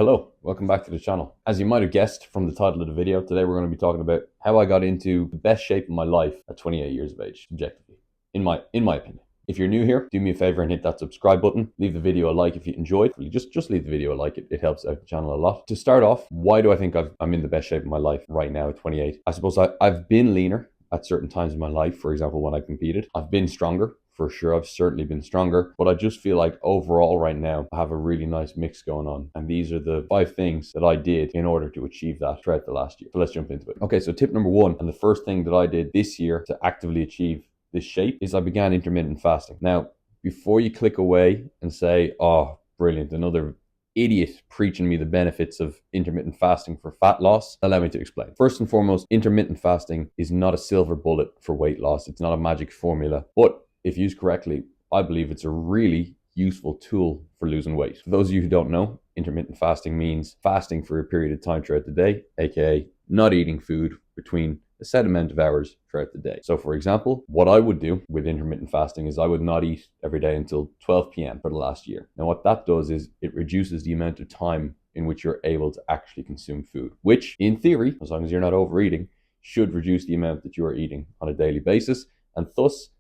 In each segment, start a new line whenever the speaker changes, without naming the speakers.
Hello, welcome back to the channel. As you might have guessed from the title of the video, today we're going to be talking about how I got into the best shape of my life at 28 years of age, subjectively, in my opinion. If you're new here, do me a favor and hit that subscribe button. Leave the video a like if you enjoyed. Just leave the video a like. It helps out the channel a lot. To start off, why do I think I'm in the best shape of my life right now at 28? I suppose I've been leaner at certain times in my life. For example, when I competed, I've been stronger. For sure, I've certainly been stronger, but I just feel like overall right now I have a really nice mix going on. And these are the 5 things that I did in order to achieve that throughout the last year. So let's jump into it. Okay, so tip number 1, and the first thing that I did this year to actively achieve this shape is I began intermittent fasting. Now, before you click away and say, oh, brilliant, another idiot preaching me the benefits of intermittent fasting for fat loss, allow me to explain. First and foremost, intermittent fasting is not a silver bullet for weight loss. It's not a magic formula, but if used correctly, I believe it's a really useful tool for losing weight. For those of you who don't know, intermittent fasting means fasting for a period of time throughout the day, aka not eating food between a set amount of hours throughout the day. So for example, what I would do with intermittent fasting is I would not eat every day until 12 p.m. for the last year. Now what that does is it reduces the amount of time in which you're able to actually consume food, which in theory, as long as you're not overeating, should reduce the amount that you are eating on a daily basis and thus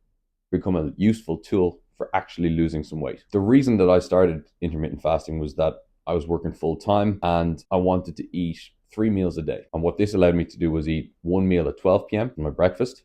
become a useful tool for actually losing some weight. The reason that I started intermittent fasting was that I was working full time and I wanted to eat 3 meals a day. And what this allowed me to do was eat 1 meal at 12 p.m. for my breakfast,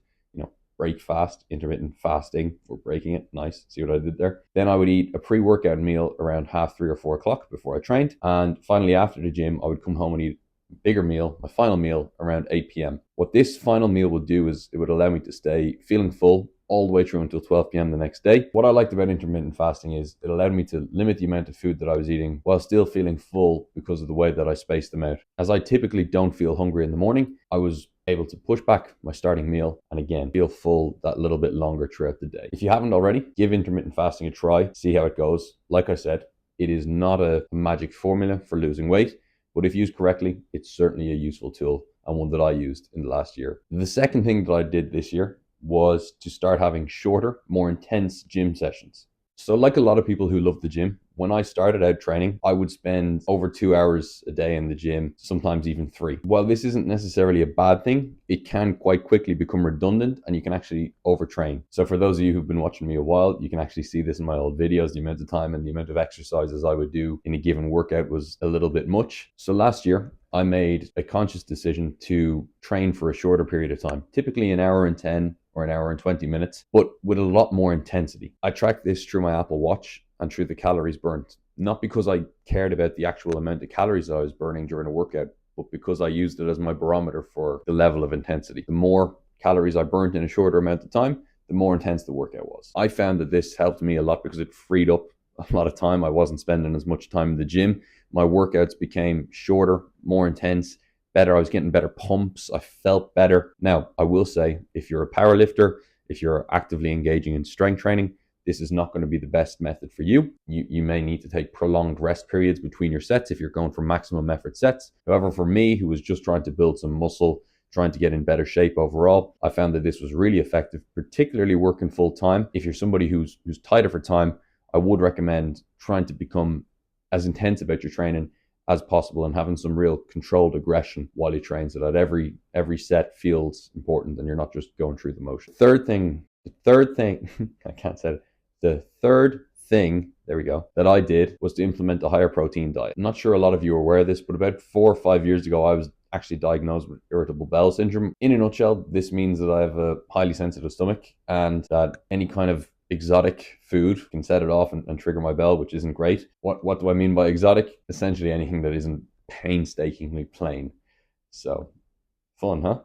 break fast, intermittent fasting for breaking it. Nice. See what I did there? Then I would eat a pre-workout meal around 3:30 or 4 o'clock before I trained. And finally, after the gym, I would come home and eat a bigger meal, my final meal around 8 p.m. What this final meal would do is it would allow me to stay feeling full all the way through until 12 p.m. the next day. What I liked about intermittent fasting is it allowed me to limit the amount of food that I was eating while still feeling full because of the way that I spaced them out. As I typically don't feel hungry in the morning, I was able to push back my starting meal and again feel full that little bit longer throughout the day. If you haven't already, give intermittent fasting a try, see how it goes. Like I said, it is not a magic formula for losing weight, but if used correctly, it's certainly a useful tool and one that I used in the last year. The second thing that I did this year was to start having shorter, more intense gym sessions. So like a lot of people who love the gym, when I started out training, I would spend over 2 hours a day in the gym, sometimes even 3. While this isn't necessarily a bad thing, it can quite quickly become redundant and you can actually overtrain. So for those of you who've been watching me a while, you can actually see this in my old videos. The amount of time and the amount of exercises I would do in a given workout was a little bit much. So last year, I made a conscious decision to train for a shorter period of time, typically an hour and 10 or an hour and 20 minutes, but with a lot more intensity. I tracked this through my Apple Watch and through the calories burnt, not because I cared about the actual amount of calories that I was burning during a workout, but because I used it as my barometer for the level of intensity. The more calories I burnt in a shorter amount of time, the more intense the workout was. I found that this helped me a lot because it freed up a lot of time. I wasn't spending as much time in the gym. My workouts became shorter, more intense, better. I was getting better pumps. I felt better. Now, I will say, if you're a powerlifter, if you're actively engaging in strength training, this is not going to be the best method for you. You may need to take prolonged rest periods between your sets if you're going for maximum effort sets. However, for me, who was just trying to build some muscle, trying to get in better shape overall, I found that this was really effective, particularly working full time. If you're somebody who's tighter for time, I would recommend trying to become as intense about your training as possible and having some real controlled aggression while you train so that every set feels important and you're not just going through the motion. The third thing, I can't say it. The third thing, there we go, that I did was to implement a higher protein diet. I'm not sure a lot of you are aware of this, but about 4 or 5 years ago, I was actually diagnosed with irritable bowel syndrome. In a nutshell, this means that I have a highly sensitive stomach and that any kind of exotic food can set it off and trigger my bowel, which isn't great. What do I mean by exotic? Essentially anything that isn't painstakingly plain. So, fun, huh?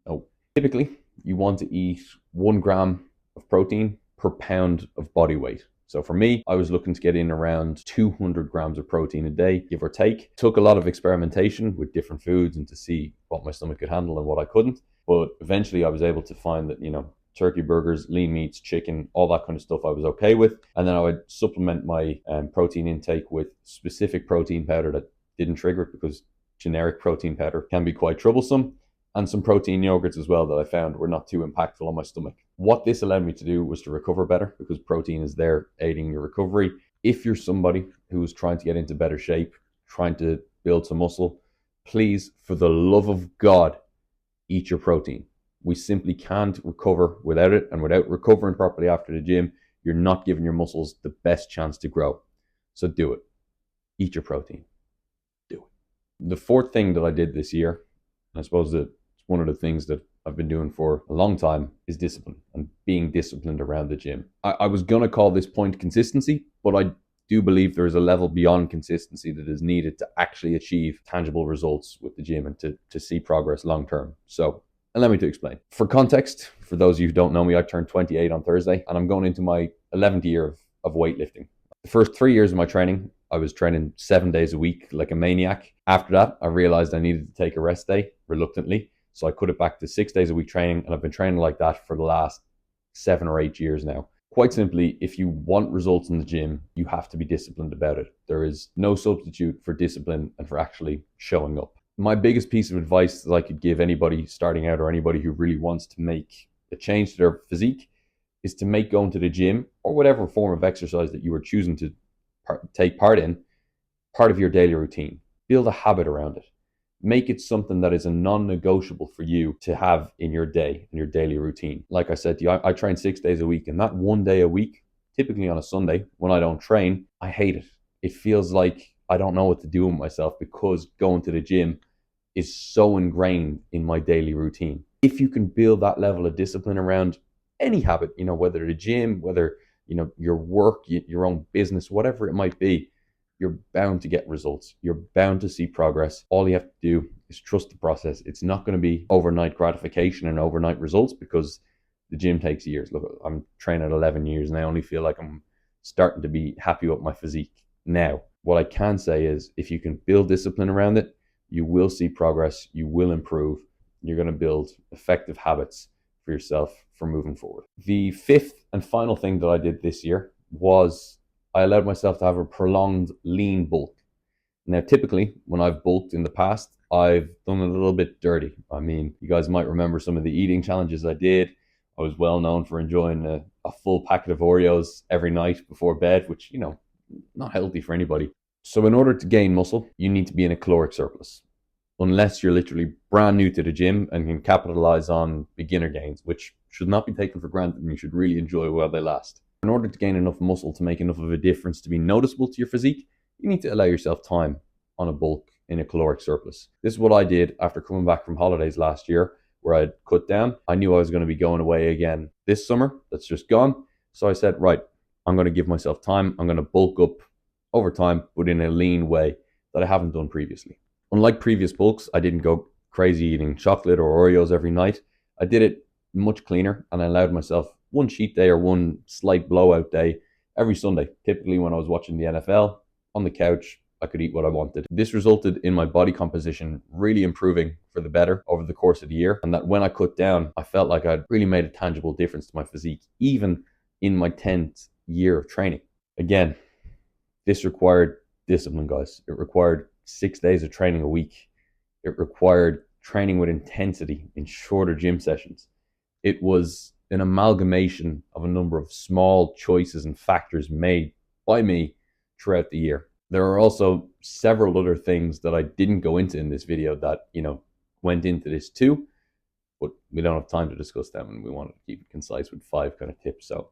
Oh, typically you want to eat 1 gram of protein per pound of body weight. So for me, I was looking to get in around 200 grams of protein a day, give or take. Took a lot of experimentation with different foods and to see what my stomach could handle and what I couldn't. But eventually I was able to find that, turkey burgers, lean meats, chicken, all that kind of stuff I was okay with. And then I would supplement my protein intake with specific protein powder that didn't trigger it because generic protein powder can be quite troublesome. And some protein yogurts as well that I found were not too impactful on my stomach. What this allowed me to do was to recover better because protein is there aiding your recovery. If you're somebody who's trying to get into better shape trying to build some muscle, please, for the love of God, eat your protein. We simply can't recover without it, and without recovering properly after the gym, you're not giving your muscles the best chance to grow. So do it. Eat your protein. Do it. The fourth thing that I did this year, and I suppose that it's one of the things that I've been doing for a long time, is discipline and being disciplined around the gym. I was going to call this point consistency, but I do believe there is a level beyond consistency that is needed to actually achieve tangible results with the gym and to see progress long term. So allow me to explain. For context, for those of you who don't know me, I turned 28 on Thursday, and I'm going into my 11th year of weightlifting. The first 3 years of my training, I was training 7 days a week like a maniac. After that, I realized I needed to take a rest day, reluctantly. So I cut it back to 6 days a week training, and I've been training like that for the last 7 or 8 years now. Quite simply, if you want results in the gym, you have to be disciplined about it. There is no substitute for discipline and for actually showing up. My biggest piece of advice that I could give anybody starting out or anybody who really wants to make a change to their physique is to make going to the gym or whatever form of exercise that you are choosing to take part in part of your daily routine. Build a habit around it. Make it something that is a non-negotiable for you to have in your day, in your daily routine. Like I said to you, I train 6 days a week, and that one day a week, typically on a Sunday when I don't train, I hate it. It feels like I don't know what to do with myself because going to the gym is so ingrained in my daily routine. If you can build that level of discipline around any habit, whether the gym, whether, your work, your own business, whatever it might be, you're bound to get results. You're bound to see progress. All you have to do is trust the process. It's not going to be overnight gratification and overnight results because the gym takes years. Look, I'm training at 11 years and I only feel like I'm starting to be happy with my physique now. What I can say is if you can build discipline around it, you will see progress, you will improve, you're going to build effective habits for yourself for moving forward. The fifth and final thing that I did this year was I allowed myself to have a prolonged lean bulk. Now, typically, when I've bulked in the past, I've done it a little bit dirty. I mean, you guys might remember some of the eating challenges I did. I was well known for enjoying a full packet of Oreos every night before bed, which, not healthy for anybody. So in order to gain muscle, you need to be in a caloric surplus. Unless you're literally brand new to the gym and can capitalize on beginner gains, which should not be taken for granted and you should really enjoy while they last. In order to gain enough muscle to make enough of a difference to be noticeable to your physique, you need to allow yourself time on a bulk in a caloric surplus. This is what I did after coming back from holidays last year, where I'd cut down. I knew I was going to be going away again this summer. That's just gone. So I said, right, I'm going to give myself time. I'm going to bulk up over time, but in a lean way that I haven't done previously. Unlike previous bulks, I didn't go crazy eating chocolate or Oreos every night. I did it much cleaner, and I allowed myself one cheat day or one slight blowout day every Sunday. Typically when I was watching the NFL on the couch, I could eat what I wanted. This resulted in my body composition really improving for the better over the course of the year, and that when I cut down, I felt like I'd really made a tangible difference to my physique, even in my 10th year of training. Again, this required discipline, guys. It required 6 days of training a week. It required training with intensity in shorter gym sessions. It was an amalgamation of a number of small choices and factors made by me throughout the year. There are also several other things that I didn't go into in this video that, went into this too, but we don't have time to discuss them and we wanted to keep it concise with 5 kind of tips. So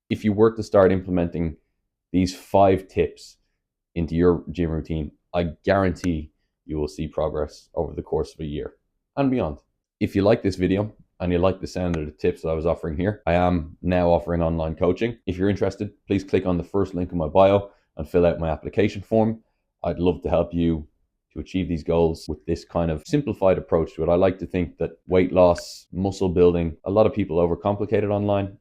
if you were to start implementing these 5 tips into your gym routine, I guarantee you will see progress over the course of a year and beyond. If you like this video and you like the sound of the tips that I was offering here, I am now offering online coaching. If you're interested, please click on the first link in my bio and fill out my application form. I'd love to help you to achieve these goals with this kind of simplified approach to it. I like to think that weight loss, muscle building, a lot of people overcomplicate it online.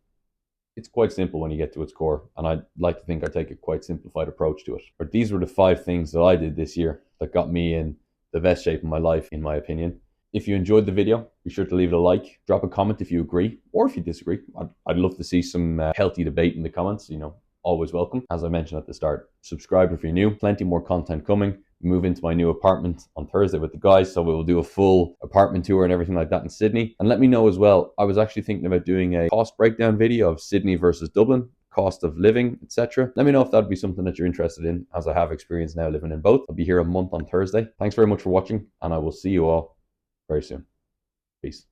It's quite simple when you get to its core, and I'd like to think I take a quite simplified approach to it. But these were the 5 things that I did this year that got me in the best shape of my life, in my opinion. If you enjoyed the video, be sure to leave it a like, drop a comment if you agree, or if you disagree. I'd love to see some healthy debate in the comments, always welcome. As I mentioned at the start, subscribe if you're new, plenty more content coming. Move into my new apartment on Thursday with the guys, so we will do a full apartment tour and everything like that in Sydney. And let me know as well, I was actually thinking about doing a cost breakdown video of Sydney versus Dublin. cost of living, etc. Let me know if that'd be something that you're interested in, as I have experience now living in both. I'll be here a month on Thursday. Thanks very much for watching, and I will see you all very soon. Peace.